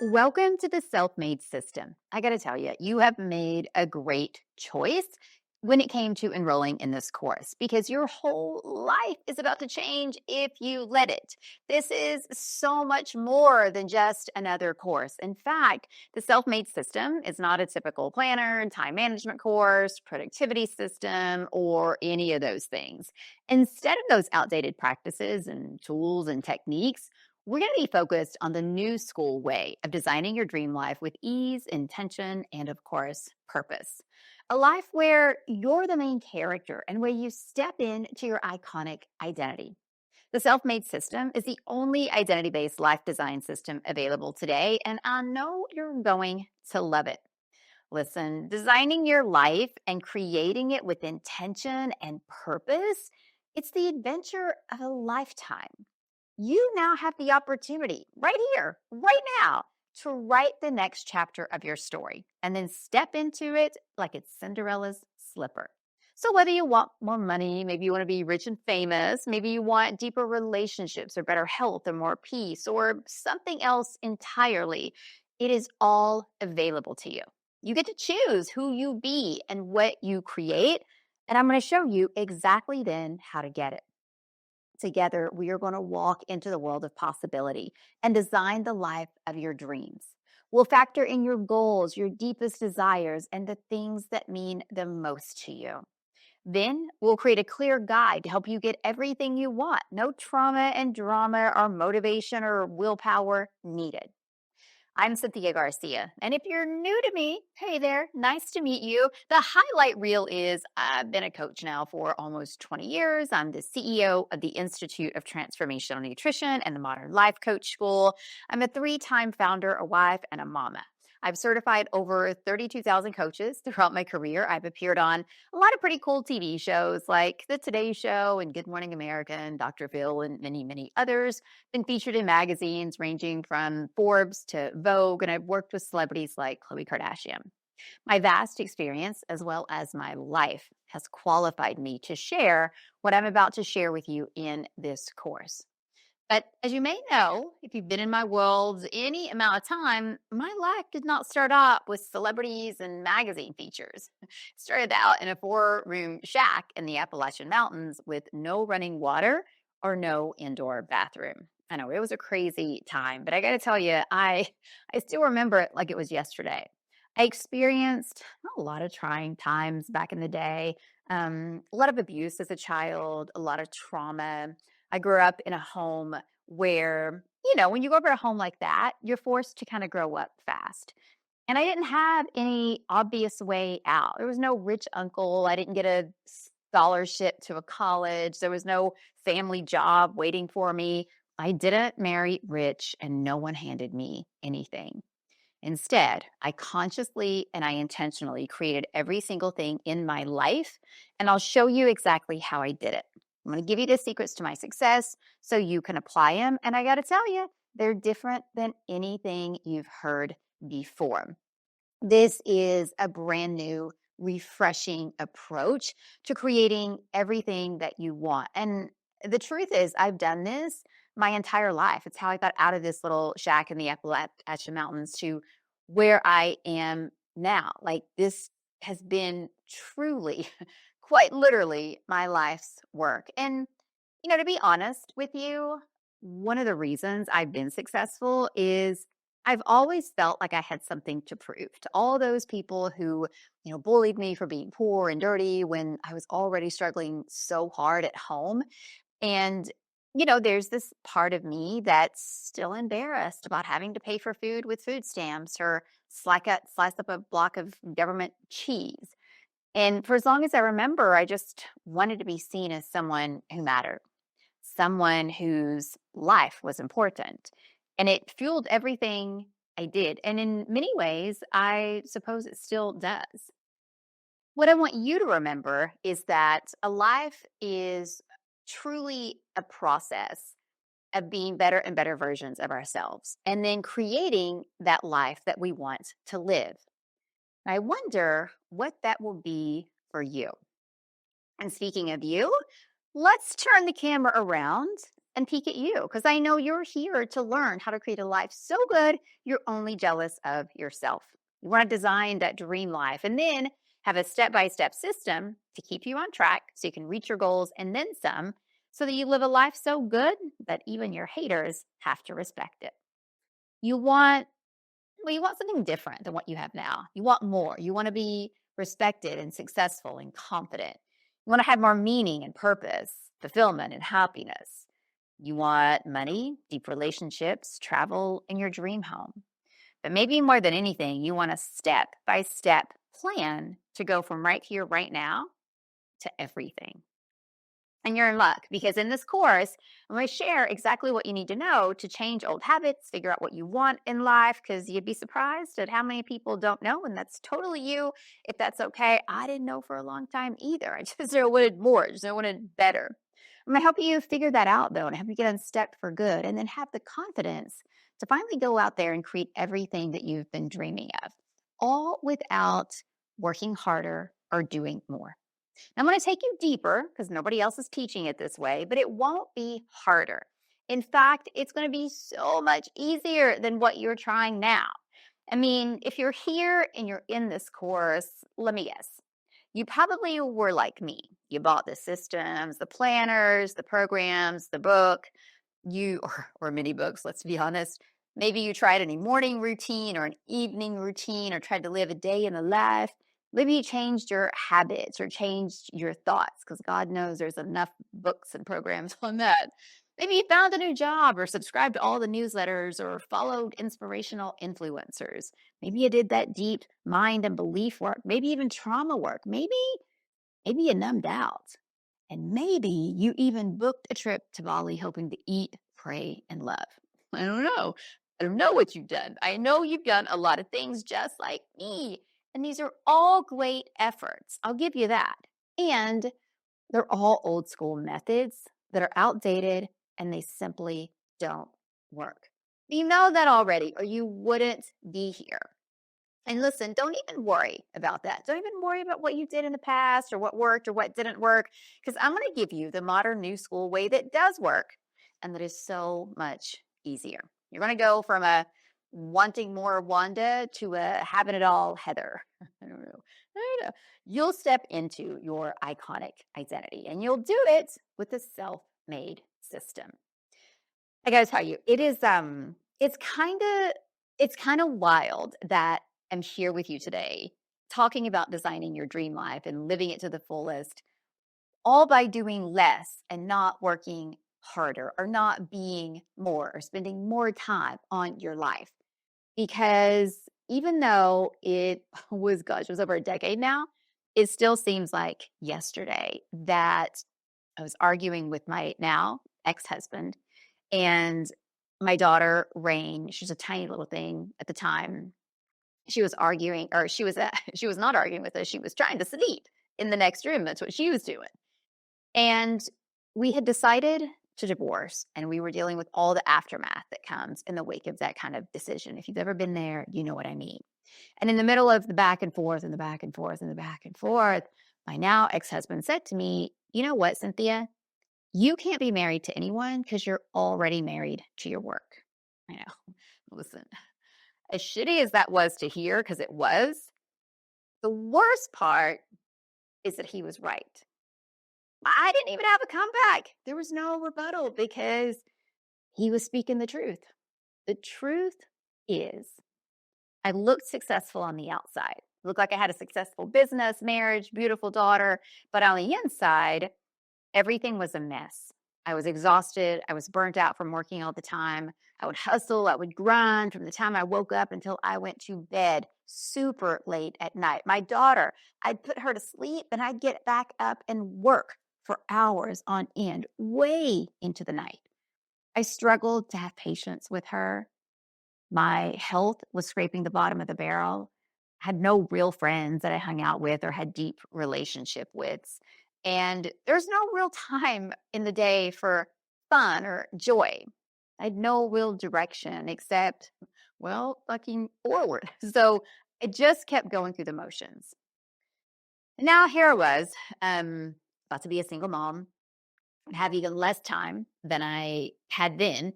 Welcome to the self-made system. I got to tell you, you have made a great choice when it came to enrolling in this course because your whole life is about to change if you let it. This is so much more than just another course. In fact, the self-made system is not a typical planner, time management course, productivity system, or any of those things. Instead of those outdated practices and tools and techniques, we're going to be focused on the new school way of designing your dream life with ease, intention, and of course, purpose. A life where you're the main character and where you step into your iconic identity. The self made system is the only identity based life design system available today, and I know you're going to love it. Listen, designing your life and creating it with intention and purpose, it's the adventure of a lifetime. You now have the opportunity right here, right now, to write the next chapter of your story and then step into it like it's Cinderella's slipper. So, whether you want more money, maybe you want to be rich and famous, maybe you want deeper relationships or better health or more peace or something else entirely, it is all available to you. You get to choose who you be and what you create. And I'm going to show you exactly then how to get it. Together, we are going to walk into the world of possibility and design the life of your dreams. We'll factor in your goals, your deepest desires, and the things that mean the most to you. Then we'll create a clear guide to help you get everything you want. No trauma and drama or motivation or willpower needed. I'm Cynthia Garcia. And if you're new to me, hey there, nice to meet you. The highlight reel is I've been a coach now for almost 20 years. I'm the CEO of the Institute of Transformational Nutrition and the Modern Life Coach School. I'm a three-time founder, a wife, and a mama. I've certified over 32,000 coaches throughout my career. I've appeared on a lot of pretty cool TV shows like The Today Show and Good Morning America and Dr. Phil and many, many others. Been featured in magazines ranging from Forbes to Vogue, and I've worked with celebrities like Khloe Kardashian. My vast experience, as well as my life, has qualified me to share what I'm about to share with you in this course. But as you may know, if you've been in my world any amount of time, my life did not start out with celebrities and magazine features. It started out in a four-room shack in the Appalachian Mountains with no running water or no indoor bathroom. I know it was a crazy time, but I got to tell you, I still remember it like it was yesterday. I experienced a lot of trying times back in the day, a lot of abuse as a child, a lot of trauma. I grew up in a home where, when you grow up in a home like that, you're forced to kind of grow up fast. And I didn't have any obvious way out. There was no rich uncle. I didn't get a scholarship to a college. There was no family job waiting for me. I didn't marry rich, and no one handed me anything. Instead, I consciously and I intentionally created every single thing in my life, and I'll show you exactly how I did it. I'm going to give you the secrets to my success so you can apply them. And I got to tell you, they're different than anything you've heard before. This is a brand new, refreshing approach to creating everything that you want. And the truth is, I've done this my entire life. It's how I got out of this little shack in the Appalachian Mountains to where I am now. Like, this has been truly, quite literally, my life's work. And, to be honest with you, one of the reasons I've been successful is I've always felt like I had something to prove to all those people who, bullied me for being poor and dirty when I was already struggling so hard at home. And, there's this part of me that's still embarrassed about having to pay for food with food stamps or slice up a block of government cheese. And for as long as I remember, I just wanted to be seen as someone who mattered, someone whose life was important. And it fueled everything I did. And in many ways, I suppose it still does. What I want you to remember is that a life is truly a process of being better and better versions of ourselves and then creating that life that we want to live. I wonder what that will be for you. And speaking of you, let's turn the camera around and peek at you because I know you're here to learn how to create a life so good you're only jealous of yourself. You want to design that dream life and then have a step by step system to keep you on track so you can reach your goals and then some, so that you live a life so good that even your haters have to respect it. You want you want something different than what you have now. You want more. You want to be respected and successful and confident. You want to have more meaning and purpose, fulfillment and happiness. You want money, deep relationships, travel, and your dream home. But maybe more than anything, you want a step by step plan to go from right here, right now to everything. And you're in luck because in this course, I'm going to share exactly what you need to know to change old habits, figure out what you want in life, because you'd be surprised at how many people don't know. And that's totally you. If that's okay, I didn't know for a long time either. I just wanted more, just wanted better. I'm going to help you figure that out, though, and help you get unstuck for good and then have the confidence to finally go out there and create everything that you've been dreaming of, all without working harder or doing more. I'm going to take you deeper because nobody else is teaching it this way, but it won't be harder. In fact, it's going to be so much easier than what you're trying now. I mean, if you're here and you're in this course, let me guess. You probably were like me. You bought the systems, the planners, the programs, the book, or many books, let's be honest. Maybe you tried any morning routine or an evening routine or tried to live a day in the life. Maybe you changed your habits or changed your thoughts because God knows there's enough books and programs on that. Maybe you found a new job or subscribed to all the newsletters or followed inspirational influencers. Maybe you did that deep mind and belief work, maybe even trauma work. Maybe you numbed out. And maybe you even booked a trip to Bali hoping to eat, pray, and love. I don't know. I don't know what you've done. I know you've done a lot of things just like me. And these are all great efforts. I'll give you that. And they're all old school methods that are outdated and they simply don't work. You know that already, or you wouldn't be here. And listen, don't even worry about that. Don't even worry about what you did in the past or what worked or what didn't work, because I'm going to give you the modern new school way that does work and that is so much easier. You're going to go from a wanting more Wanda to a having it all Heather. I don't know. I don't know. You'll step into your iconic identity and you'll do it with a self made system. I gotta tell you, it's kind of wild that I'm here with you today talking about designing your dream life and living it to the fullest, all by doing less and not working harder or not being more or spending more time on your life. Because even though it it was over a decade now, it still seems like yesterday that I was arguing with my now ex-husband and my daughter, Rain, she's a tiny little thing at the time. She was arguing, or she was she was not arguing with us. She was trying to sleep in the next room. That's what she was doing. And we had decided to divorce, and we were dealing with all the aftermath that comes in the wake of that kind of decision. If you've ever been there, you know what I mean. And in the middle of the back and forth and the back and forth and the back and forth, my now ex-husband said to me, "You know what, Cynthia? You can't be married to anyone because you're already married to your work." I know. Listen, as shitty as that was to hear, because it was, the worst part is that he was right. I didn't even have a comeback. There was no rebuttal because he was speaking the truth. The truth is, I looked successful on the outside. Looked like I had a successful business, marriage, beautiful daughter, but on the inside, everything was a mess. I was exhausted. I was burnt out from working all the time. I would hustle. I would grind from the time I woke up until I went to bed super late at night. My daughter, I'd put her to sleep and I'd get back up and work for hours on end, way into the night. I struggled to have patience with her. My health was scraping the bottom of the barrel. I had no real friends that I hung out with or had deep relationship with. And there's no real time in the day for fun or joy. I had no real direction except, well, fucking forward. So I just kept going through the motions. And now here I was, about to be a single mom, have even less time than I had then.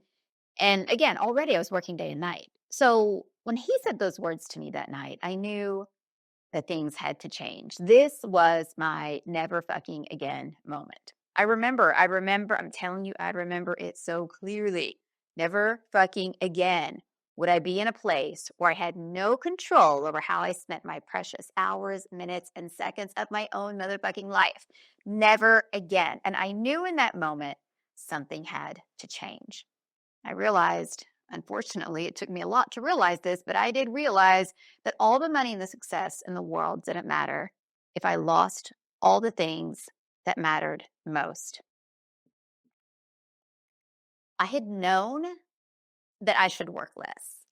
And again, already I was working day and night. So when he said those words to me that night, I knew that things had to change. This was my never fucking again moment. I'm telling you, I remember it so clearly. Never fucking again would I be in a place where I had no control over how I spent my precious hours, minutes, and seconds of my own motherfucking life. Never again. And I knew in that moment something had to change. I realized, unfortunately, it took me a lot to realize this, but I did realize that all the money and the success in the world didn't matter if I lost all the things that mattered most. I had known that I should work less,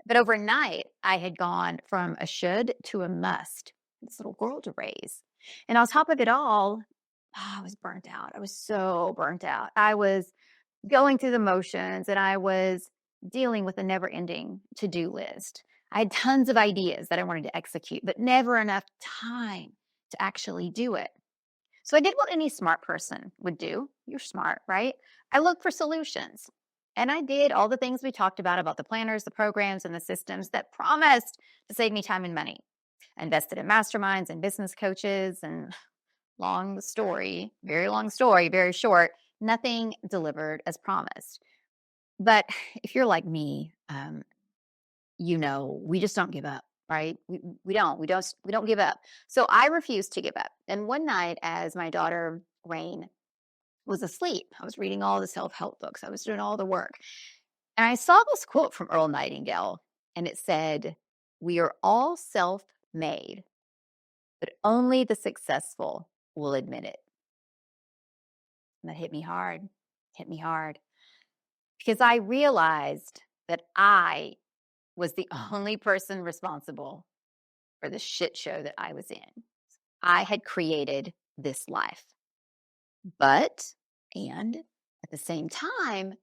but overnight I had gone from a should to a must. This little girl to raise. And on top of it all, I was burnt out. I was so burnt out. I was going through the motions and I was dealing with a never ending to do list. I had tons of ideas that I wanted to execute, but never enough time to actually do it. So I did what any smart person would do. You're smart, right? I looked for solutions. And I did all the things we talked about the planners, the programs, and the systems that promised to save me time and money. I invested in masterminds and business coaches, and long story, very long story, very short, nothing delivered as promised. But if you're like me, we just don't give up, right? We don't give up. So I refused to give up. And one night, as my daughter Rain was asleep, I was reading all the self-help books. I was doing all the work. And I saw this quote from Earl Nightingale, and it said, "We are all self-made, but only the successful will admit it." And that hit me hard, because I realized that I was the only person responsible for the shit show that I was in. I had created this life. But, and at the same time,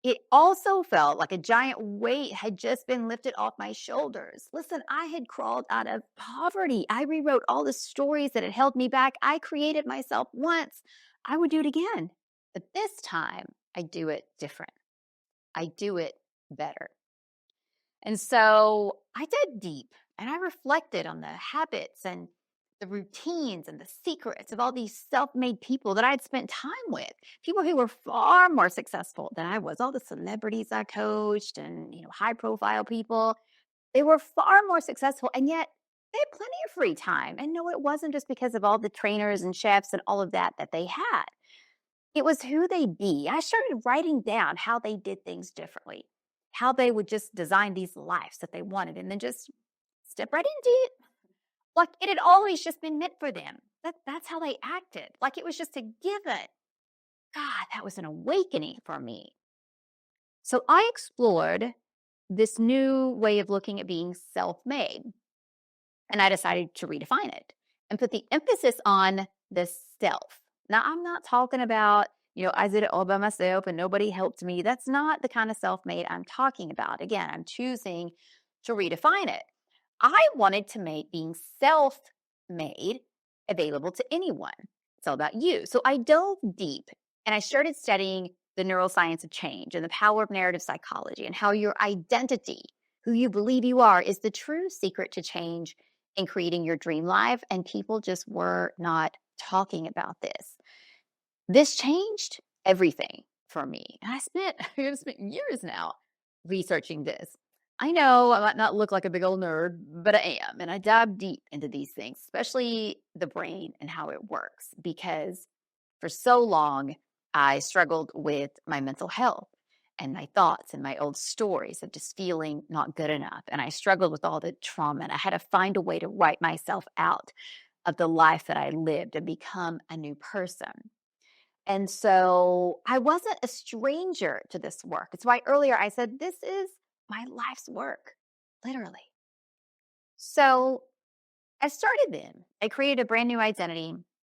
it also felt like a giant weight had just been lifted off my shoulders. Listen, I had crawled out of poverty. I rewrote all the stories that had held me back. I created myself once. I would do it again. But this time, I do it different. I do it better. And so I dug deep and I reflected on the habits and the routines and the secrets of all these self-made people that I'd spent time with, people who were far more successful than I was. All the celebrities I coached and, high profile people, they were far more successful, and yet they had plenty of free time. And no, it wasn't just because of all the trainers and chefs and all of that they had. It was who they be. I started writing down how they did things differently, how they would just design these lives that they wanted and then just step right into it. Like it had always just been meant for them. That's how they acted. Like it was just a given. God, that was an awakening for me. So I explored this new way of looking at being self-made, and I decided to redefine it and put the emphasis on the self. Now, I'm not talking about, I did it all by myself and nobody helped me. That's not the kind of self made I'm talking about. Again, I'm choosing to redefine it. I wanted to make being self made available to anyone. It's all about you. So I dove deep and I started studying the neuroscience of change and the power of narrative psychology and how your identity, who you believe you are, is the true secret to change and creating your dream life. And people just were not talking about this. This changed everything for me. And I've spent years now researching this. I know I might not look like a big old nerd, but I am. And I dive deep into these things, especially the brain and how it works, because for so long I struggled with my mental health and my thoughts and my old stories of just feeling not good enough. And I struggled with all the trauma, and I had to find a way to write myself out of the life that I lived and become a new person. And so I wasn't a stranger to this work. It's why earlier I said, this is my life's work, literally. So I started then. I created a brand new identity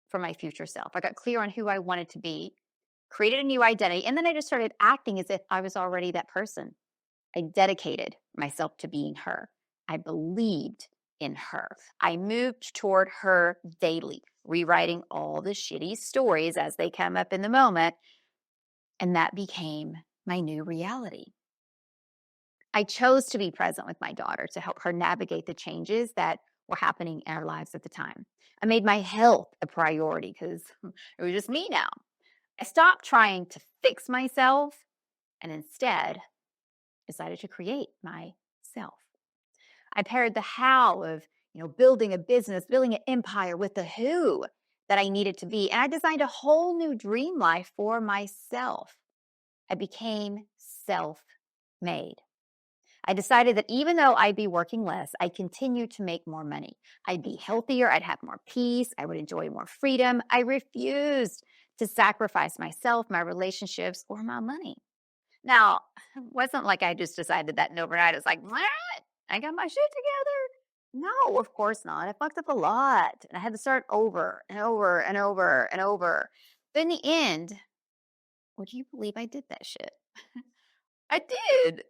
for my future self. I got clear on who I wanted to be, created a new identity, and then I just started acting as if I was already that person. I dedicated myself to being her. I believed in her. I moved toward her daily. rewriting all the shitty stories as they come up in the moment. And that became my new reality. I chose to be present with my daughter to help her navigate the changes that were happening in our lives at the time. I made my health a priority because it was just me now. I stopped trying to fix myself and instead decided to create myself. I paired the how of, building a business, building an empire with the who that I needed to be. And I designed a whole new dream life for myself. I became self made. I decided that even though I'd be working less, I'd continue to make more money. I'd be healthier. I'd have more peace. I would enjoy more freedom. I refused to sacrifice myself, my relationships, or my money. Now, it wasn't like I just decided that overnight. It's like, what? I got my shit together. No, of course not. I fucked up a lot. And I had to start over and over and over and over. But in the end, would you believe I did that shit? I did.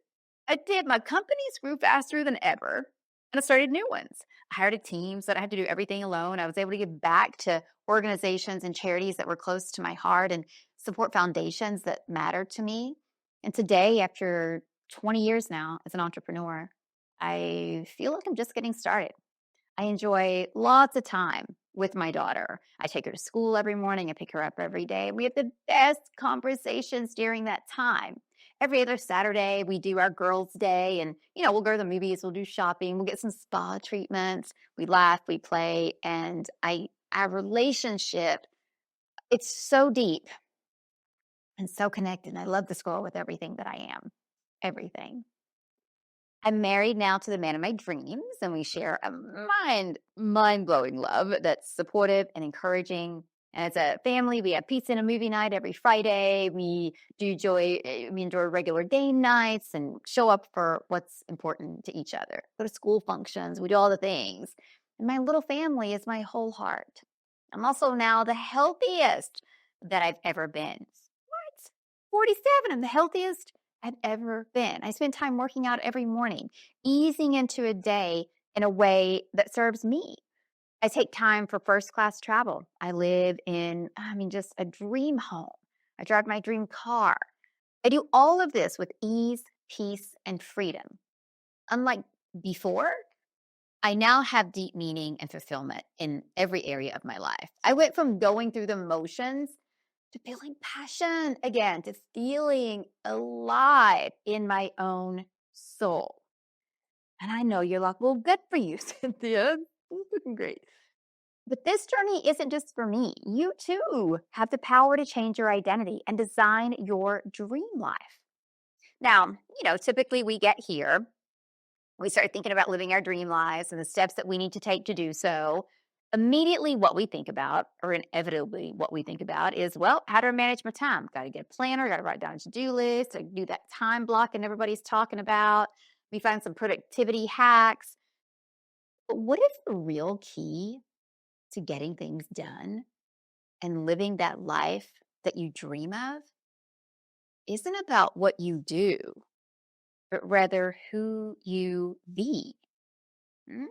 I did. My companies grew faster than ever, and I started new ones. I hired a team so that I had to do everything alone. I was able to give back to organizations and charities that were close to my heart and support foundations that mattered to me. And today, after 20 years now as an entrepreneur, I feel like I'm just getting started. I enjoy lots of time with my daughter. I take her to school every morning. I pick her up every day. We have the best conversations during that time. Every other Saturday, we do our girls' day and, we'll go to the movies, we'll do shopping, we'll get some spa treatments. We laugh, we play, and our relationship, it's so deep and so connected. And I love this girl with everything that I am. Everything. I'm married now to the man of my dreams, and we share a mind-blowing love that's supportive and encouraging. And as a family, we have pizza and a movie night every Friday. We enjoy regular game nights and show up for what's important to each other. Go to school functions. We do all the things. And my little family is my whole heart. I'm also now the healthiest that I've ever been. What? 47. I'm the healthiest I've ever been. I spend time working out every morning, easing into a day in a way that serves me. I take time for first class travel. I live in, just a dream home. I drive my dream car. I do all of this with ease, peace, and freedom. Unlike before, I now have deep meaning and fulfillment in every area of my life. I went from going through the motions to feeling passion again, to feeling alive in my own soul. And I know you're like, well, good for you, Cynthia. Looking great. But this journey isn't just for me. You too have the power to change your identity and design your dream life. Now, typically we get here, we start thinking about living our dream lives and the steps that we need to take to do so. Immediately, what we think about, or inevitably what we think about, is, well, how do I manage my time? Got to get a planner, got to write down a to-do list, do that time block and everybody's talking about. We find some productivity hacks. But what if the real key to getting things done and living that life that you dream of isn't about what you do, but rather who you be? Mm,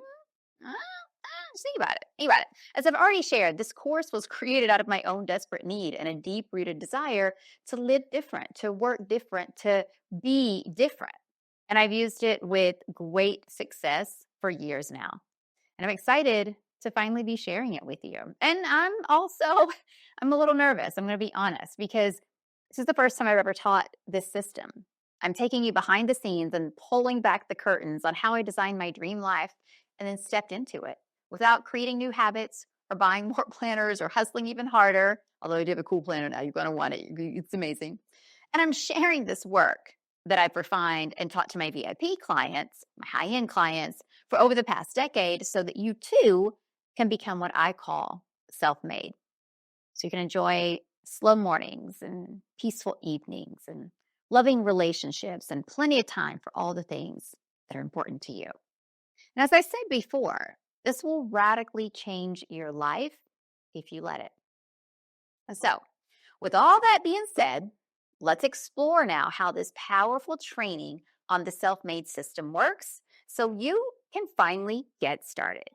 think about it. Think about it. As I've already shared, this course was created out of my own desperate need and a deep rooted desire to live different, to work different, to be different. And I've used it with great success for years now. And I'm excited to finally be sharing it with you. And I'm a little nervous. I'm going to be honest because this is the first time I've ever taught this system. I'm taking you behind the scenes and pulling back the curtains on how I designed my dream life and then stepped into it without creating new habits or buying more planners or hustling even harder. Although I do have a cool planner now, you're going to want it. It's amazing. And I'm sharing this work that I've refined and taught to my VIP clients, my high-end clients, for over the past decade so that you too can become what I call self-made. So you can enjoy slow mornings and peaceful evenings and loving relationships and plenty of time for all the things that are important to you. And as I said before, this will radically change your life if you let it. So, with all that being said, let's explore now how this powerful training on the self-made system works so you can finally get started.